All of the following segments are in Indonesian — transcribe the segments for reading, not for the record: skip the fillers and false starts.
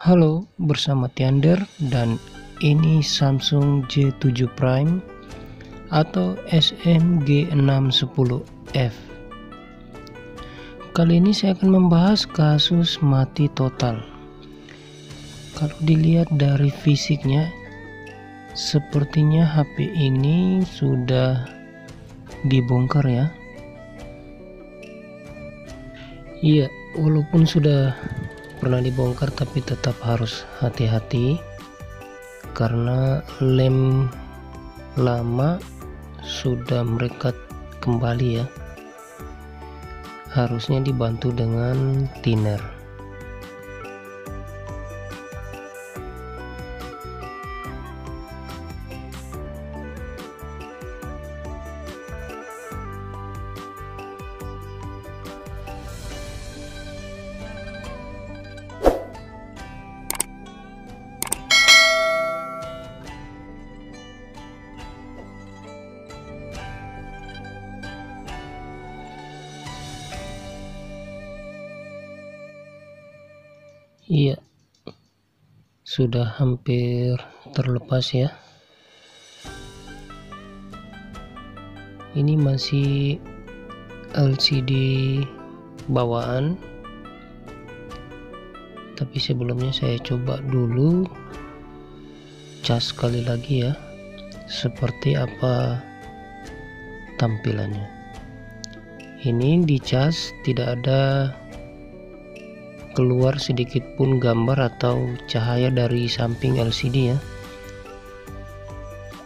Halo, bersama Tiander dan ini Samsung J7 Prime atau SMG610F. Kali ini saya akan membahas kasus mati total. Kalau dilihat dari fisiknya, sepertinya HP ini sudah dibongkar ya. Iya, walaupun sudah pernah dibongkar tapi tetap harus hati-hati karena lem lama sudah merekat kembali ya. Harusnya dibantu dengan thinner. Iya, sudah hampir terlepas ya. Ini masih LCD bawaan, tapi sebelumnya saya coba dulu cas sekali lagi ya, seperti apa tampilannya. Ini dicas tidak ada keluar sedikit pun gambar atau cahaya dari samping LCD ya,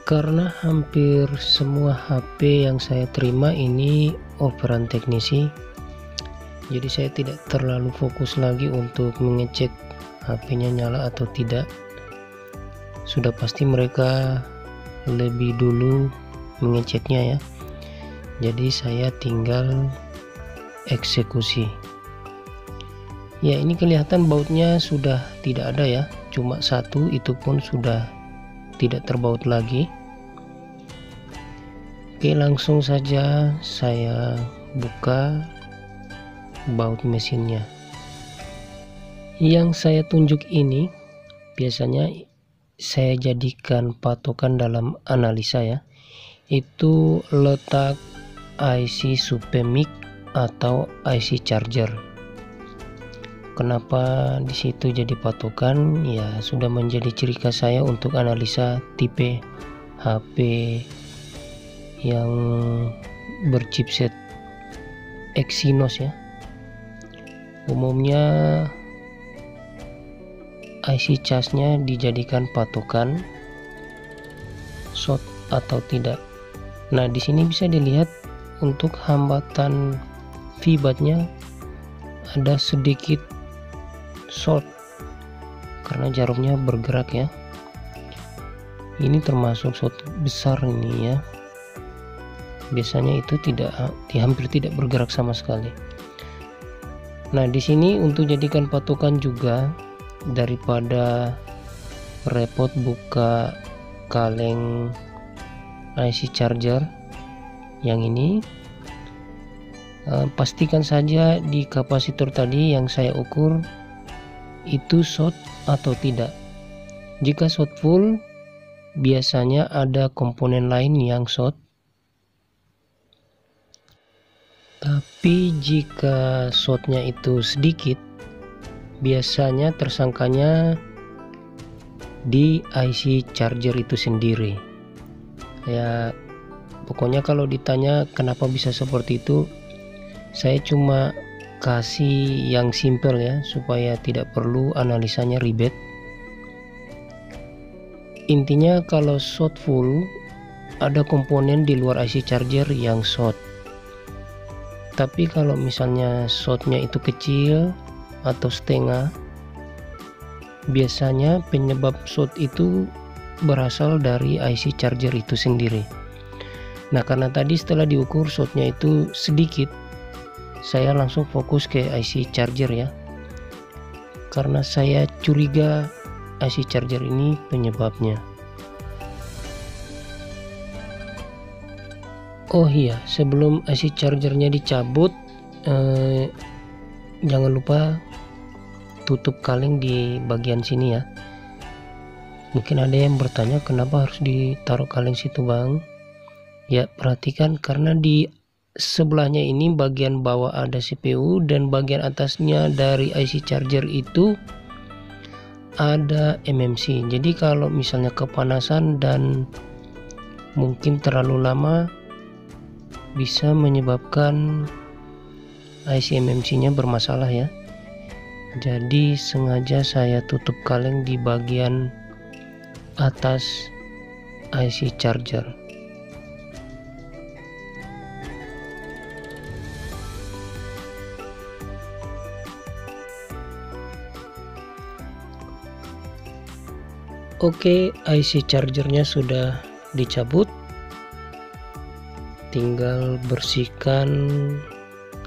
karena hampir semua HP yang saya terima ini orderan teknisi, jadi saya tidak terlalu fokus lagi untuk mengecek HP-nya nyala atau tidak. Sudah pasti mereka lebih dulu mengeceknya ya, jadi saya tinggal eksekusi. Ya, ini kelihatan bautnya sudah tidak ada ya, cuma satu, itu pun sudah tidak terbaut lagi. Oke, langsung saja saya buka baut mesinnya. Yang saya tunjuk ini biasanya saya jadikan patokan dalam analisa ya, itu letak IC Supemic atau IC charger. Kenapa di situ jadi patokan? Ya, sudah menjadi ciri khas saya untuk analisa tipe HP yang berchipset Exynos ya. Umumnya IC casnya dijadikan patokan short atau tidak. Nah, di sini bisa dilihat untuk hambatan VBAT-nya ada sedikit short karena jarumnya bergerak ya. Ini termasuk short besar ini ya. Biasanya itu hampir tidak bergerak sama sekali. Nah, di sini untuk jadikan patokan juga, daripada repot buka kaleng IC charger yang ini, pastikan saja di kapasitor tadi yang saya ukur itu short atau tidak. Jika short full, biasanya ada komponen lain yang short. Tapi jika shortnya itu sedikit, biasanya tersangkanya di IC charger itu sendiri. Ya, pokoknya kalau ditanya kenapa bisa seperti itu, saya cuma kasih yang simple ya, supaya tidak perlu analisanya ribet. Intinya kalau short full, ada komponen di luar IC charger yang short. Tapi kalau misalnya shortnya itu kecil atau setengah, biasanya penyebab short itu berasal dari IC charger itu sendiri. Nah, karena tadi setelah diukur shortnya itu sedikit, saya langsung fokus ke IC charger ya, karena saya curiga IC charger ini penyebabnya. Oh iya, sebelum IC chargernya dicabut, jangan lupa tutup kaleng di bagian sini ya. Mungkin ada yang bertanya kenapa harus ditaruh kaleng situ bang. Ya perhatikan, karena di sebelahnya ini bagian bawah ada CPU dan bagian atasnya dari IC charger itu ada MMC. Jadi kalau misalnya kepanasan dan mungkin terlalu lama bisa menyebabkan IC MMC nya bermasalah ya. Jadi sengaja saya tutup kaleng di bagian atas IC charger. Oke, IC chargernya sudah dicabut, tinggal bersihkan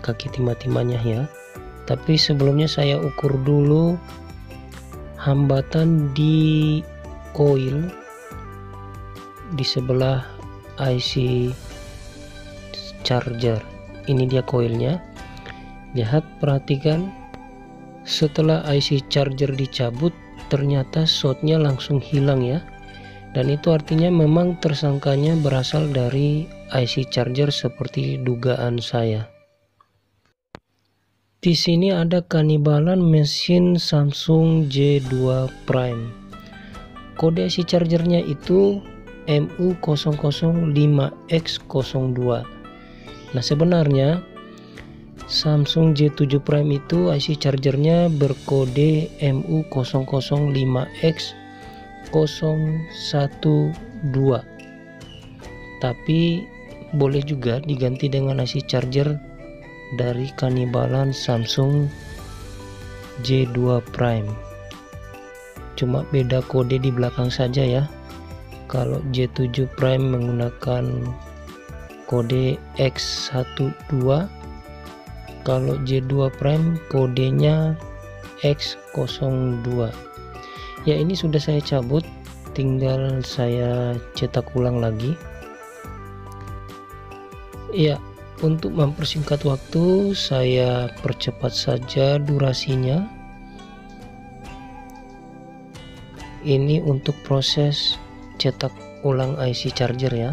kaki timah-timahnya ya. Tapi sebelumnya saya ukur dulu hambatan di koil di sebelah IC charger. Ini dia koilnya. Lihat, perhatikan, setelah IC charger dicabut ternyata shortnya langsung hilang ya, dan itu artinya memang tersangkanya berasal dari IC charger seperti dugaan saya. Di sini ada kanibalan mesin Samsung J2 Prime. Kode IC chargernya itu MU005X02. Nah sebenarnya Samsung J7 Prime itu IC chargernya berkode MU00X012, tapi boleh juga diganti dengan IC charger dari kanibalan Samsung J2 Prime. Cuma beda kode di belakang saja ya. Kalau J7 Prime menggunakan kode X12, kalau J2 Prime kodenya X02. Ya ini sudah saya cabut, tinggal saya cetak ulang lagi. Ya, untuk mempersingkat waktu saya percepat saja durasinya. Ini untuk proses cetak ulang IC charger ya.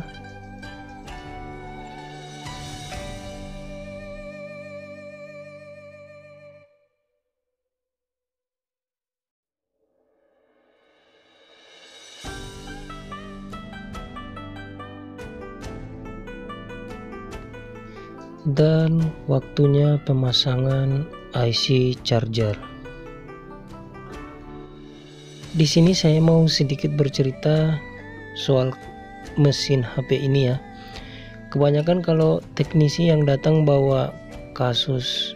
Dan waktunya pemasangan IC charger. Di sini saya mau sedikit bercerita soal mesin HP ini ya. Kebanyakan kalau teknisi yang datang bawa kasus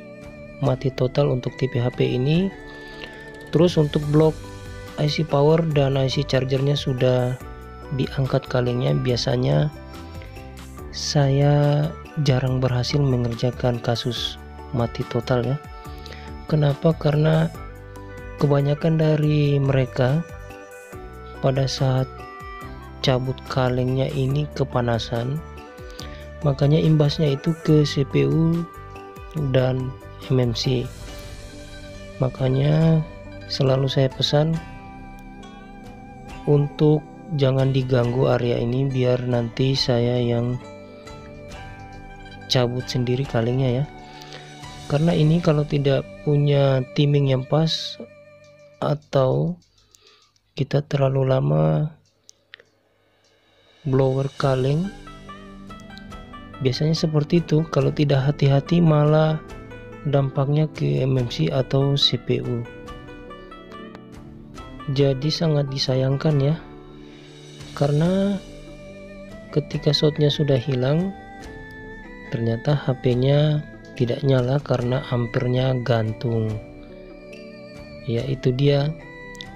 mati total untuk tipe HP ini, terus untuk blok IC power dan IC chargernya sudah diangkat kalengnya, biasanya saya jarang berhasil mengerjakan kasus mati total ya. Kenapa? Karena kebanyakan dari mereka pada saat cabut kalengnya ini kepanasan, makanya imbasnya itu ke CPU dan MMC. Makanya selalu saya pesan untuk jangan diganggu area ini, biar nanti saya yang cabut sendiri kalengnya ya. Karena ini kalau tidak punya timing yang pas atau kita terlalu lama blower kaleng, biasanya seperti itu. Kalau tidak hati-hati malah dampaknya ke MMC atau CPU. Jadi sangat disayangkan ya, karena ketika shotnya sudah hilang ternyata HP-nya tidak nyala karena ampernya gantung. Ya itu dia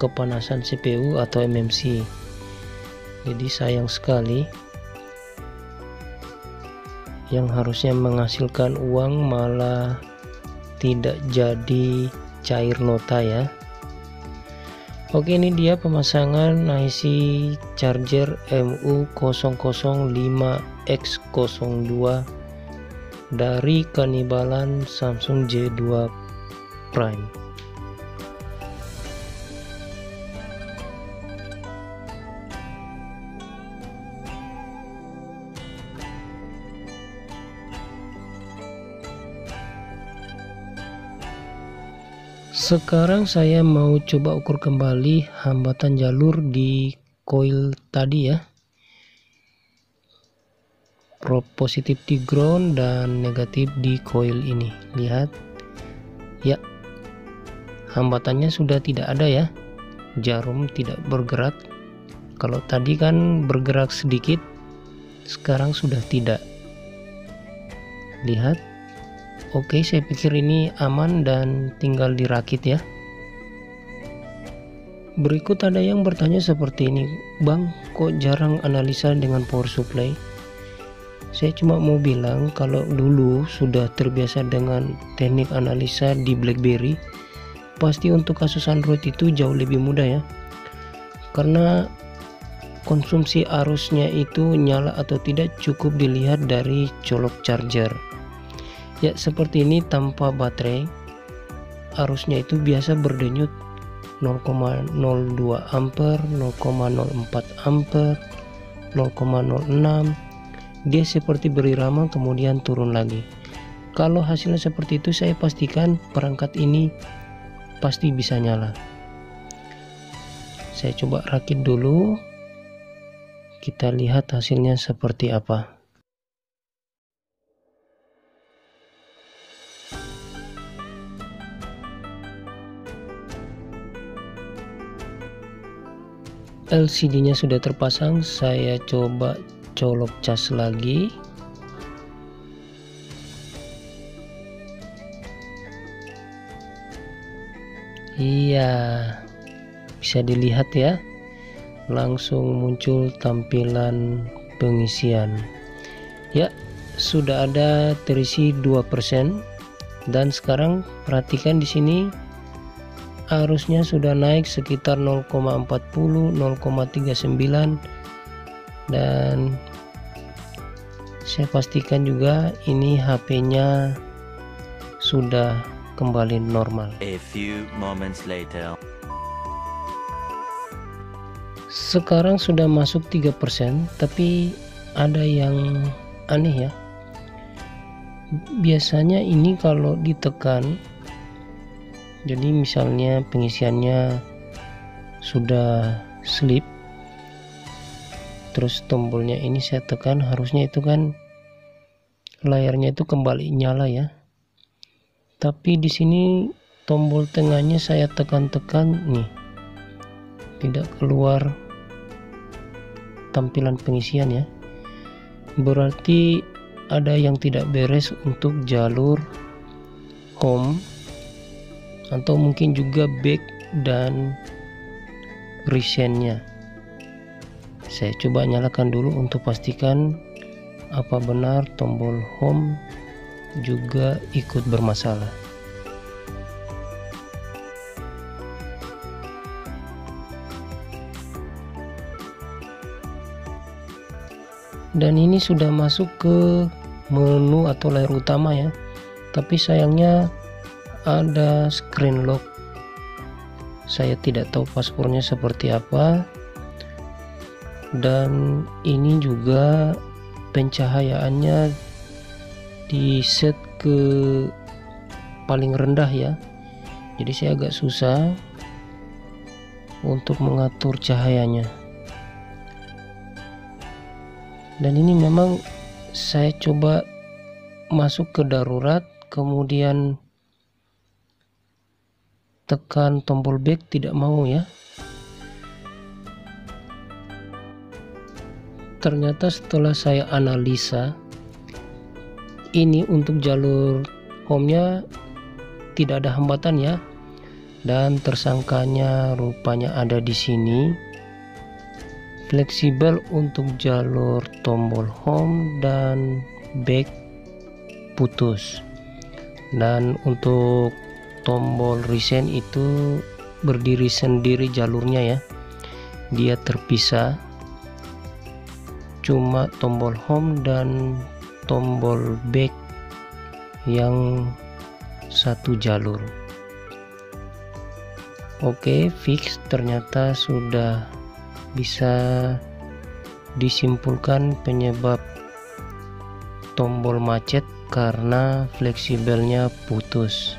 kepanasan CPU atau MMC. Jadi sayang sekali, yang harusnya menghasilkan uang malah tidak jadi cair nota ya. Oke, ini dia pemasangan IC charger MU005X02 dari kanibalan Samsung J2 Prime. Sekarang saya mau coba ukur kembali hambatan jalur di coil tadi ya, positif di ground dan negatif di coil ini. Lihat ya, hambatannya sudah tidak ada ya, jarum tidak bergerak. Kalau tadi kan bergerak sedikit, sekarang sudah tidak. Lihat. Oke, saya pikir ini aman dan tinggal dirakit ya. Berikut ada yang bertanya seperti ini, Bang, kok jarang analisa dengan power supply? Saya cuma mau bilang kalau dulu sudah terbiasa dengan teknik analisa di BlackBerry, pasti untuk kasus Android itu jauh lebih mudah ya. Karena konsumsi arusnya itu nyala atau tidak cukup dilihat dari colok charger. Ya, seperti ini tanpa baterai, arusnya itu biasa berdenyut 0,02 ampere, 0,04 ampere, 0,06. Dia seperti berirama kemudian turun lagi. Kalau hasilnya seperti itu, saya pastikan perangkat ini pasti bisa nyala. Saya coba rakit dulu, kita lihat hasilnya seperti apa. LCD-nya sudah terpasang, saya coba colok cas lagi. Iya, bisa dilihat ya, langsung muncul tampilan pengisian. Ya, sudah ada terisi 2%. Dan sekarang perhatikan di sini, arusnya sudah naik sekitar 0,40, 0,39, dan saya pastikan juga ini HP-nya sudah kembali normal. A few moments later. Sekarang sudah masuk 3%, tapi ada yang aneh ya. Biasanya ini kalau ditekan, jadi misalnya pengisiannya sudah slip, terus tombolnya ini saya tekan, harusnya itu kan layarnya itu kembali nyala ya. Tapi di sini tombol tengahnya saya tekan-tekan nih, tidak keluar tampilan pengisian ya. Berarti ada yang tidak beres untuk jalur home, atau mungkin juga back dan resennya. Saya coba nyalakan dulu untuk pastikan apa benar tombol home juga ikut bermasalah. Dan ini sudah masuk ke menu atau layar utama ya, tapi sayangnya ada screen lock. Saya tidak tahu passwordnya seperti apa, dan ini juga pencahayaannya di set ke paling rendah ya, jadi saya agak susah untuk mengatur cahayanya. Dan ini memang saya coba masuk ke darurat, kemudian tekan tombol back, tidak mau ya. Ternyata setelah saya analisa, ini untuk jalur home-nya tidak ada hambatan ya, dan tersangkanya rupanya ada di sini. Fleksibel untuk jalur tombol home dan back putus, dan untuk tombol reset itu berdiri sendiri jalurnya ya, dia terpisah, cuma tombol home dan tombol back yang satu jalur. Oke, fix, ternyata sudah bisa disimpulkan penyebab tombol macet karena fleksibelnya putus.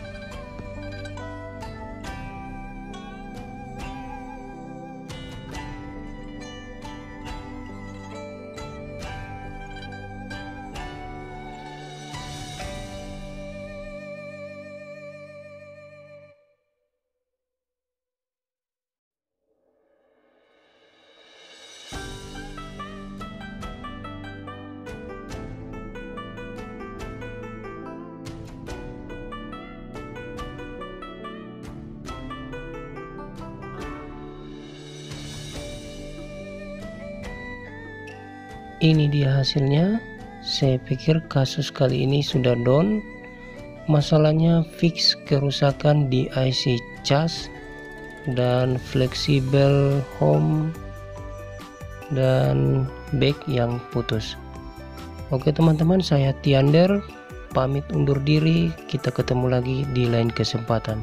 ini dia hasilnya. Saya pikir kasus kali ini sudah down. Masalahnya fix kerusakan di IC cas dan fleksibel home dan back yang putus. Oke teman-teman, saya Tiander pamit undur diri. Kita ketemu lagi di lain kesempatan.